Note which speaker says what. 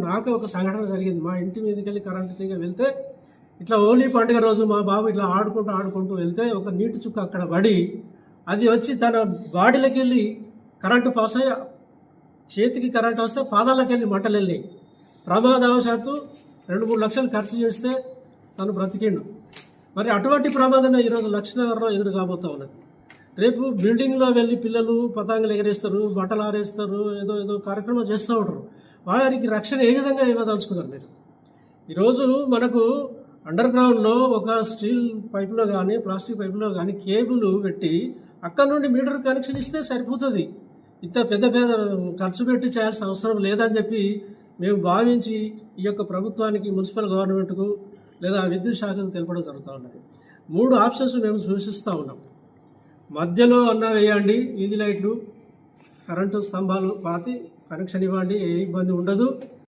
Speaker 1: నాకు ఒక సంఘటన జరిగింది. మా ఇంటి మీదకెళ్ళి కరెంటు తీగ వెళ్తే ఇట్లా హోలీ పండుగ రోజు మా బాబు ఇట్లా ఆడుకుంటూ వెళ్తే ఒక నీటి చుక్క అక్కడ పడి అది వచ్చి తన బాడీలోకి వెళ్ళి కరెంటు పాస్ అయ్యి చేతికి కరెంటు వస్తే పాదాలకు వెళ్ళి మంటలు వెళ్ళాయి. ప్రమాదవశాత్తు 2-3 లక్షలు ఖర్చు చేస్తే తను బ్రతికిండు. మరి అటువంటి ప్రమాదమే ఈరోజు లక్ష్మీనగర్లో ఎదురు కాబోతూ ఉన్నది. రేపు బిల్డింగ్లో వెళ్ళి పిల్లలు పతాంగులు ఎగరేస్తారు, బట్టలు ఆరేస్తారు, ఏదో కార్యక్రమం చేస్తూ ఉంటారు. వారికి రక్షణ ఏ విధంగా ఇవ్వదలుచుకున్నారు మీరు? ఈరోజు మనకు అండర్ గ్రౌండ్లో ఒక స్టీల్ పైపులో కానీ ప్లాస్టిక్ పైపులో కానీ కేబుల్ పెట్టి అక్కడ నుండి మీటర్ కనెక్షన్ ఇస్తే సరిపోతుంది. ఇంత పెద్ద ఖర్చు పెట్టి చేయాల్సిన అవసరం లేదని చెప్పి మేము భావించి ఈ యొక్క ప్రభుత్వానికి, మున్సిపల్ గవర్నమెంట్కు లేదా విద్యుత్ శాఖకు తెలపడం జరుగుతూ ఉన్నది. 3 ఆప్షన్స్ మేము సూచిస్తూ ఉన్నాం. మధ్యలో అన్న వేయండి వీధి లైట్లు, కరెంటు స్తంభాలు పాతి కనెక్షన్ ఇవ్వండి, ఏ ఇబ్బంది ఉండదు.